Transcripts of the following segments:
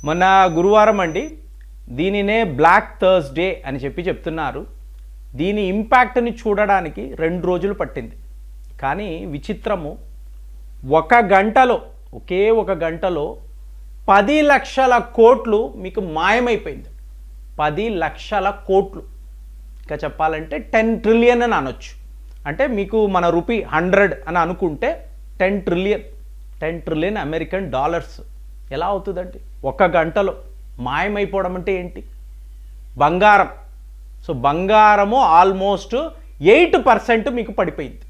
మొన్న గురువారం అండి, దీనినే బ్లాక్ థర్స్డే అని చెప్తున్నారు. దీని ఇంపాక్ట్ని చూడడానికి 2 రోజులు పట్టింది. కానీ విచిత్రము, ఒకే ఒక గంటలో 10 లక్షల కోట్లు మీకు మాయమైపోయింది. 10 లక్షల కోట్లు, ఇంకా చెప్పాలంటే 10 ట్రిలియన్ అని అనొచ్చు. అంటే మీకు మన రూపీ 100 అని అనుకుంటే 10 ట్రిలియన్ అమెరికన్ డాలర్స్ ఎలా అవుతుందండి? ఒక గంటలో మాయమైపోవడం అంటే ఏంటి? బంగారం. సో బంగారము ఆల్మోస్ట్ 8% మీకు పడిపోయింది.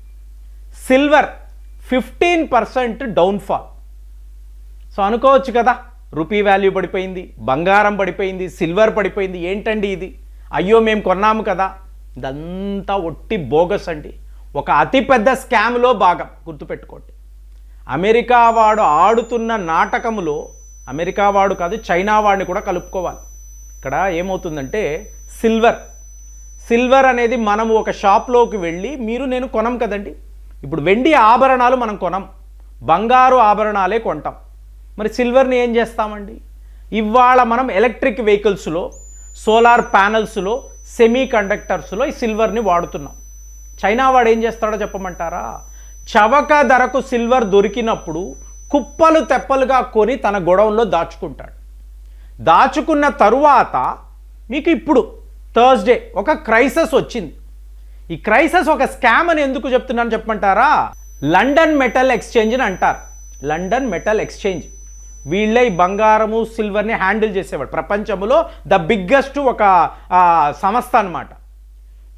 Silver 15% downfall. సో అనుకోవచ్చు కదా, రూపీ వాల్యూ పడిపోయింది, బంగారం పడిపోయింది, సిల్వర్ పడిపోయింది, ఏంటండి ఇది? అయ్యో మేము కొన్నాము కదా. ఇదంతా ఒట్టి బోగస్ అండి. ఒక అతిపెద్ద స్కామ్లో భాగం. గుర్తుపెట్టుకోండి, అమెరికా వాడు ఆడుతున్న నాటకములో అమెరికా వాడు కాదు, చైనా వాడిని కూడా కలుపుకోవాలి. ఇక్కడ ఏమవుతుందంటే సిల్వర్ అనేది మనము ఒక షాప్లోకి వెళ్ళి నేను కొనం కదండి. ఇప్పుడు వెండి ఆభరణాలు మనం కొనం, బంగారు ఆభరణాలే కొంటాం. మరి సిల్వర్ని ఏం చేస్తామండి? ఇవాళ మనం ఎలక్ట్రిక్ వెహికల్స్లో, సోలార్ ప్యానల్స్లో, సెమీ కండక్టర్స్లో ఈ సిల్వర్ని వాడుతున్నాం. చైనా వాడు ఏం చేస్తాడో చెప్పమంటారా? చవక ధరకు సిల్వర్ దొరికినప్పుడు కుప్పలు తెప్పలుగా కొని తన గొడవంలో దాచుకుంటాడు. దాచుకున్న తరువాత మీకు ఇప్పుడు థర్స్డే ఒక క్రైసిస్ వచ్చింది. ఈ క్రైసిస్ ఒక స్కామ్ అని ఎందుకు చెప్తున్నాను చెప్పమంటారా? లండన్ మెటల్ ఎక్స్చేంజ్ అని అంటారు. లండన్ మెటల్ ఎక్స్చేంజ్ వీళ్ళే ఈ బంగారము సిల్వర్ని హ్యాండిల్ చేసేవాడు. ప్రపంచంలో ద బిగ్గెస్ట్ ఒక సంస్థ అన్నమాట.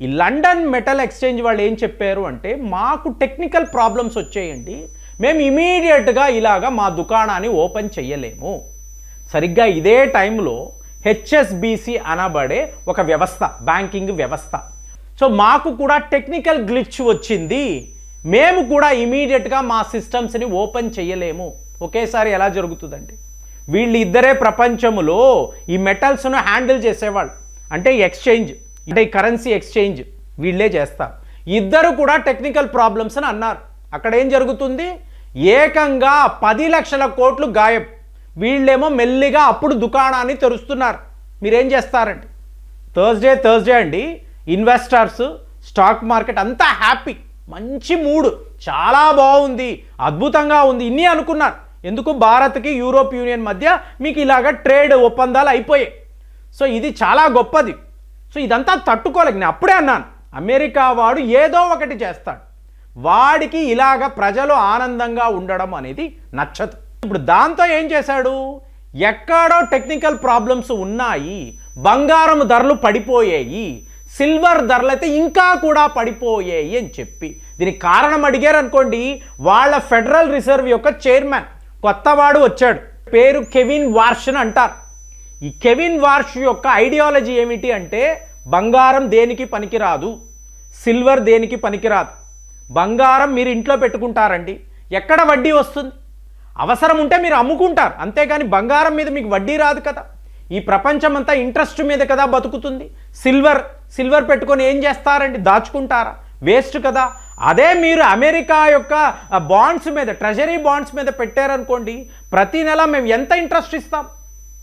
ఈ లండన్ మెటల్ ఎక్స్చేంజ్ వాళ్ళు ఏం చెప్పారు అంటే, మాకు టెక్నికల్ ప్రాబ్లమ్స్ వచ్చేయండి, మేము ఇమీడియట్గా ఇలాగా మా దుకాణాన్ని ఓపెన్ చేయలేము. సరిగ్గా ఇదే టైంలో హెచ్ఎస్బిసి అనబడే ఒక వ్యవస్థ, బ్యాంకింగ్ వ్యవస్థ, సో మాకు కూడా టెక్నికల్ గ్లిచ్ వచ్చింది, మేము కూడా ఇమీడియట్గా మా సిస్టమ్స్ని ఓపెన్ చేయలేము. ఒకేసారి ఎలా జరుగుతుందండి? వీళ్ళిద్దరే ప్రపంచంలో ఈ మెటల్స్ను హ్యాండిల్ చేసేవాళ్ళు. అంటే ఎక్స్చేంజ్, అంటే ఈ కరెన్సీ ఎక్స్చేంజ్ వీళ్ళే చేస్తారు. ఇద్దరు కూడా టెక్నికల్ ప్రాబ్లమ్స్ అని అన్నారు. అక్కడ ఏం జరుగుతుంది? ఏకంగా 10 లక్షల కోట్లు గాయం. వీళ్ళేమో మెల్లిగా అప్పుడు దుకాణాన్ని తెరుస్తున్నారు. మీరేం చేస్తారండి? థర్స్డే అండి, ఇన్వెస్టర్స్, స్టాక్ మార్కెట్ అంతా హ్యాపీ, మంచి మూడ్, చాలా బాగుంది, అద్భుతంగా ఉంది, ఇన్ని అనుకున్నారు. ఎందుకు? భారత్కి యూరోప్ యూనియన్ మధ్య మీకు ఇలాగ ట్రేడ్ ఒప్పందాలు అయిపోయాయి. సో ఇది చాలా గొప్పది. సో ఇదంతా తట్టుకోలేక నేను అప్పుడే అన్నాను, అమెరికా వాడు ఏదో ఒకటి చేస్తాడు, వాడికి ఇలాగ ప్రజలు ఆనందంగా ఉండడం అనేది నచ్చదు. ఇప్పుడు దాంతో ఏం చేశాడు? ఎక్కడో టెక్నికల్ ప్రాబ్లమ్స్ ఉన్నాయి, బంగారం ధరలు పడిపోయాయి, సిల్వర్ ధరలు అయితే ఇంకా కూడా పడిపోయాయి అని చెప్పి దీనికి కారణం అడిగారు అనుకోండి, వాళ్ళ ఫెడరల్ రిజర్వ్ యొక్క చైర్మన్ కొత్తవాడు వచ్చాడు, పేరు కెవిన్ వార్ష్ అని అంటారు. ఈ కెవిన్ వార్ష్ యొక్క ఐడియాలజీ ఏమిటి అంటే, బంగారం దేనికి పనికిరాదు, సిల్వర్ దేనికి పనికిరాదు, బంగారం మీరు ఇంట్లో పెట్టుకుంటారండి, ఎక్కడ వడ్డీ వస్తుంది? అవసరం ఉంటే మీరు అమ్ముకుంటారు, అంతేగాని బంగారం మీద మీకు వడ్డీ రాదు కదా. ఈ ప్రపంచం అంతా ఇంట్రెస్ట్ మీద కదా బతుకుతుంది. సిల్వర్ పెట్టుకొని ఏం చేస్తారండి? దాచుకుంటారా? వేస్ట్ కదా. అదే మీరు అమెరికా యొక్క బాండ్స్ మీద, ట్రెజరీ బాండ్స్ మీద పెట్టారనుకోండి, ప్రతి నెల మేము ఎంత ఇంట్రెస్ట్ ఇస్తాం?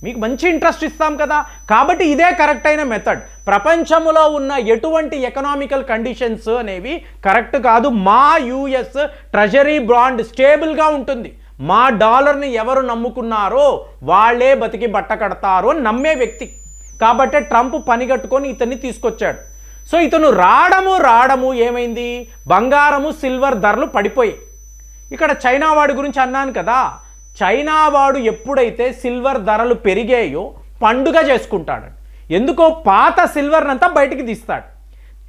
మీకు మంచి ఇంట్రెస్ట్ ఇస్తాం కదా. కాబట్టి ఇదే కరెక్ట్ అయిన మెథడ్. ప్రపంచంలో ఉన్న ఎటువంటి ఎకనామికల్ కండిషన్స్ అనేవి కరెక్ట్ కాదు. మా యుఎస్ ట్రెజరీ బాండ్ స్టేబుల్గా ఉంటుంది, మా డాలర్ని ఎవరు నమ్ముకున్నారో వాళ్ళే బతికి బట్ట కడతారు అని నమ్మే వ్యక్తి. కాబట్టి ట్రంప్ పనిగట్టుకొని ఇతన్ని తీసుకొచ్చాడు. సో ఇతను రావడము ఏమైంది? బంగారము సిల్వర్ ధరలు పడిపోయాయి. ఇక్కడ చైనా వాడి గురించి అన్నాను కదా, చైనా వాడు ఎప్పుడైతే సిల్వర్ ధరలు పెరిగాయో పండుగ చేసుకుంటాడు. ఎందుకో పాత సిల్వర్నంతా బయటికి తీస్తాడు,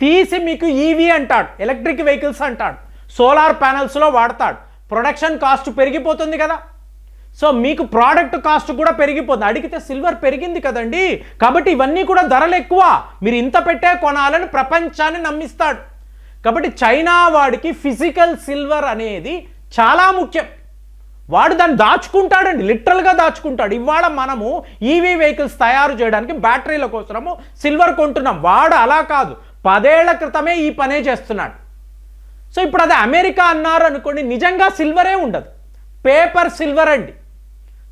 తీసి మీకు ఈవీ అంటాడు, ఎలక్ట్రిక్ వెహికల్స్ అంటాడు, సోలార్ ప్యానల్స్లో వాడతాడు. ప్రొడక్షన్ కాస్ట్ పెరిగిపోతుంది కదా. సో మీకు ప్రోడక్ట్ కాస్ట్ కూడా పెరిగిపోతుంది. అడిగితే సిల్వర్ పెరిగింది కదండి, కాబట్టి ఇవన్నీ కూడా ధరలు ఎక్కువ, మీరు ఇంత పెట్టే కొనాలని ప్రపంచాన్ని నమ్మిస్తాడు. కాబట్టి చైనా వాడికి ఫిజికల్ సిల్వర్ అనేది చాలా ముఖ్యం. వాడు దాన్ని దాచుకుంటాడండి, లిటరల్గా దాచుకుంటాడు. ఇవాళ మనము ఈవీ వెహికల్స్ తయారు చేయడానికి బ్యాటరీల కోసము సిల్వర్ కొంటున్నాం, వాడు అలా కాదు, 10 ఏళ్ల క్రితమే ఈ పనే చేస్తున్నాడు. సో ఇప్పుడు అది అమెరికా అన్నారు అనుకోండి, నిజంగా సిల్వరే ఉండదు, పేపర్ సిల్వర్ అండి.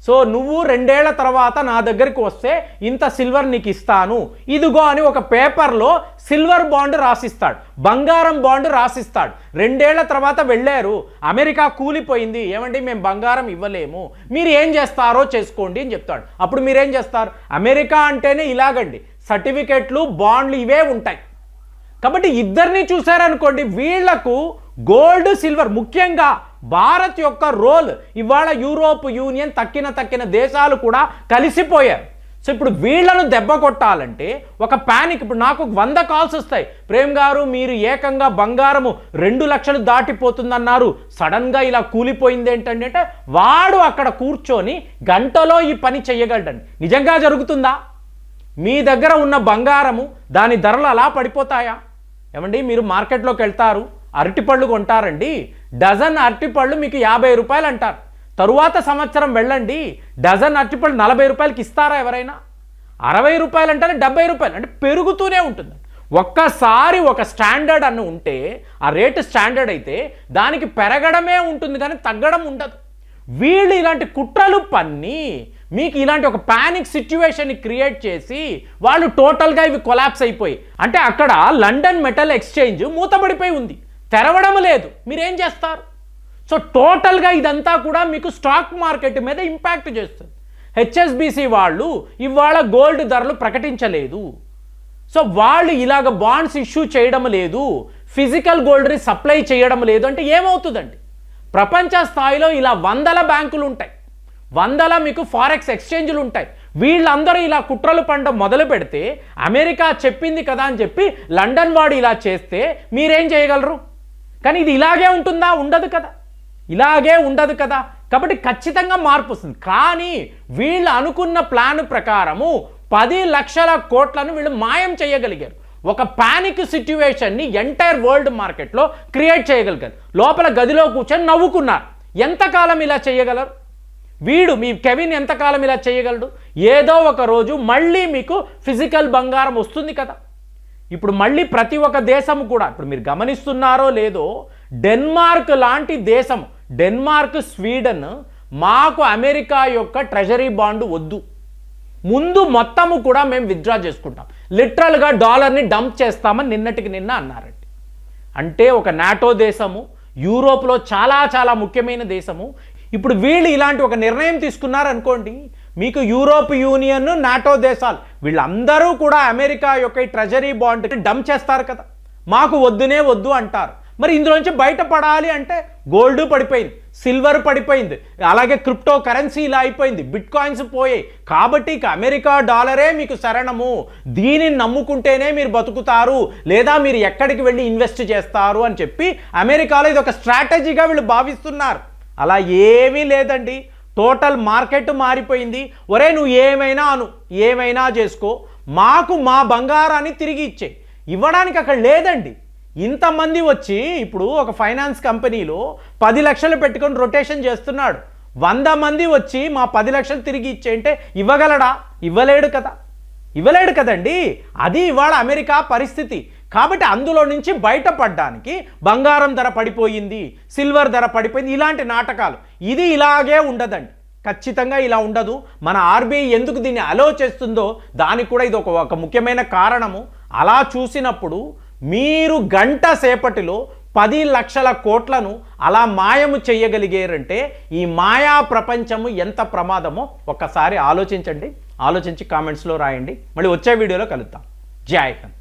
సో నువ్వు 2 ఏళ్ల తర్వాత నా దగ్గరికి వస్తే ఇంత సిల్వర్ నీకు ఇస్తాను, ఇదిగో అని ఒక పేపర్లో సిల్వర్ బాండ్ రాసిస్తాడు, బంగారం బాండ్ రాసిస్తాడు. 2 ఏళ్ల తర్వాత వెళ్ళారు, అమెరికా కూలిపోయింది, ఏమండి మేము బంగారం ఇవ్వలేము, మీరు ఏం చేస్తారో చేసుకోండి అని చెప్తాడు. అప్పుడు మీరేం చేస్తారు? అమెరికా అంటేనే ఇలాగండి, సర్టిఫికెట్లు బాండ్లు ఇవే ఉంటాయి. కాబట్టి ఇద్దరిని చూశారనుకోండి, వీళ్లకు గోల్డ్ సిల్వర్, ముఖ్యంగా భారత్ యొక్క రోల్ ఇవాళ యూరోప్ యూనియన్ తక్కిన దేశాలు కూడా కలిసిపోయారు. సో ఇప్పుడు వీళ్లను దెబ్బ కొట్టాలంటే ఒక ప్యానిక్. ఇప్పుడు నాకు 100 కాల్స్ వస్తాయి, ప్రేమ్ గారు మీరు ఏకంగా బంగారము 2 లక్షలు దాటిపోతుందన్నారు, సడన్గా ఇలా కూలిపోయింది ఏంటండి అంటే, వాడు అక్కడ కూర్చొని గంటలో ఈ పని చెయ్యగలడండి. నిజంగా జరుగుతుందా? మీ దగ్గర ఉన్న బంగారము దాని ధరలు అలా పడిపోతాయా? ఏమండి మీరు మార్కెట్లోకి వెళ్తారు, అరటిపళ్ళు కొంటారండి, డజన్ అరటిపళ్ళు మీకు 50 రూపాయలు అంటారు. తరువాత సంవత్సరం వెళ్ళండి, డజన్ అరటిపళ్ళు 40 రూపాయలకి ఇస్తారా ఎవరైనా? 60 రూపాయలు అంటేనే 70 రూపాయలు, అంటే పెరుగుతూనే ఉంటుంది. ఒక్కసారి ఒక స్టాండర్డ్ అన్న ఉంటే, ఆ రేటు స్టాండర్డ్ అయితే దానికి పెరగడమే ఉంటుంది కానీ తగ్గడం ఉండదు. వీళ్ళు ఇలాంటి కుట్రలు పన్ని మీకు ఇలాంటి ఒక పానిక్ సిచ్యువేషన్ని క్రియేట్ చేసి వాళ్ళు టోటల్గా ఇవి కొలాప్స్ అయిపోయి, అంటే అక్కడ లండన్ మెటల్ ఎక్స్చేంజ్ మూతపడిపోయి ఉంది, తెరవడం లేదు, మీరేం చేస్తారు? సో టోటల్గా ఇదంతా కూడా మీకు స్టాక్ మార్కెట్ మీద ఇంపాక్ట్ చేస్తుంది. హెచ్ఎస్బిసి వాళ్ళు ఇవాళ గోల్డ్ ధరలు ప్రకటించలేదు, సో వాళ్ళు ఇలాగ బాండ్స్ ఇష్యూ చేయడం లేదు, ఫిజికల్ గోల్డ్ని సప్లై చేయడం లేదు అంటే ఏమవుతుందండి? ప్రపంచ స్థాయిలో ఇలా 100 బ్యాంకులు ఉంటాయి, 100 మీకు ఫారెక్స్ ఎక్స్చేంజ్లు ఉంటాయి. వీళ్ళందరూ ఇలా కుట్రలు పండ మొదలు పెడితే, అమెరికా చెప్పింది కదా అని చెప్పి లండన్ వాడు ఇలా చేస్తే మీరేం చేయగలరు? కానీ ఇది ఇలాగే ఉంటుందా? ఉండదు కదా, ఇలాగే ఉండదు కదా. కాబట్టి ఖచ్చితంగా మార్పు వస్తుంది. కానీ వీళ్ళు అనుకున్న ప్లాన్ ప్రకారము 10 లక్షల కోట్లను వీళ్ళు మాయం చేయగలిగారు. ఒక పానిక్ సిచ్యువేషన్ని ఎంటైర్ వరల్డ్ మార్కెట్లో క్రియేట్ చేయగలిగారు. లోపల గదిలో కూర్చొని నవ్వుకున్నారు. ఎంతకాలం ఇలా చేయగలరు? వీడు మీ కెవిన్ ఎంతకాలం ఇలా చేయగలడు? ఏదో ఒక రోజు మళ్ళీ మీకు ఫిజికల్ బంగారం వస్తుంది కదా. ఇప్పుడు మళ్ళీ ప్రతి ఒక్క దేశం కూడా, ఇప్పుడు మీరు గమనిస్తున్నారో లేదో, డెన్మార్క్ లాంటి దేశం, డెన్మార్క్, స్వీడన్, మాకు అమెరికా యొక్క ట్రెజరీ బాండ్ వద్దు, ముందు మొత్తము కూడా మేము విత్డ్రా చేసుకుంటాం, లిటరల్గా డాలర్ని డంప్ చేస్తామని నిన్నటికి నిన్న అన్నారండి. అంటే ఒక నాటో దేశము, యూరోప్లో చాలా ముఖ్యమైన దేశము, ఇప్పుడు వీళ్ళు ఇలాంటి ఒక నిర్ణయం తీసుకున్నారనుకోండి, మీకు యూరోప్ యూనియన్, నాటో దేశాలు వీళ్ళందరూ కూడా అమెరికా యొక్క ఈ ట్రెజరీ బాండ్ డంప్ చేస్తారు కదా, మాకు వద్దునే వద్దు అంటారు. మరి ఇందులోంచి బయటపడాలి అంటే గోల్డ్ పడిపోయింది, సిల్వర్ పడిపోయింది, అలాగే క్రిప్టో కరెన్సీ ఇలా అయిపోయింది, బిట్ కాయిన్స్ పోయాయి. కాబట్టి ఇక అమెరికా డాలరే మీకు శరణము, దీనిని నమ్ముకుంటేనే మీరు బతుకుతారు, లేదా మీరు ఎక్కడికి వెళ్ళి ఇన్వెస్ట్ చేస్తారు అని చెప్పి అమెరికాలో ఇది ఒక స్ట్రాటజీగా వీళ్ళు భావిస్తున్నారు. అలా ఏమీ లేదండి, టోటల్ మార్కెట్ మారిపోయింది. ఒరే నువ్వు ఏమైనా అను, ఏమైనా చేసుకో, మాకు మా బంగారాన్ని తిరిగి ఇచ్చే, ఇవ్వడానికి అక్కడ లేదండి. ఇంతమంది వచ్చి ఇప్పుడు ఒక ఫైనాన్స్ కంపెనీలో 10 లక్షలు పెట్టుకొని రొటేషన్ చేస్తున్నాడు, 100 మంది వచ్చి మా 10 లక్షలు తిరిగి ఇచ్చేయంటే ఇవ్వగలడా? ఇవ్వలేడు కదా, ఇవ్వలేడు కదండి. అది ఇవాళ అమెరికా పరిస్థితి. కాబట్టి అందులో నుంచి బయటపడడానికి బంగారం ధర పడిపోయింది, సిల్వర్ ధర పడిపోయింది, ఇలాంటి నాటకాలు. ఇది ఇలాగే ఉండదండి, ఖచ్చితంగా ఇలా ఉండదు. మన ఆర్బీఐ ఎందుకు దీన్ని అలో చేస్తుందో దానికి కూడా ఇది ఒక ముఖ్యమైన కారణము. అలా చూసినప్పుడు మీరు గంట సేపటిలో 10 లక్షల కోట్లను అలా మాయము చేయగలిగారంటే ఈ మాయా ప్రపంచము ఎంత ప్రమాదమో ఒక్కసారి ఆలోచించండి. ఆలోచించి కామెంట్స్లో రాయండి. మళ్ళీ వచ్చే వీడియోలో కలుద్దాం. జై హింద్.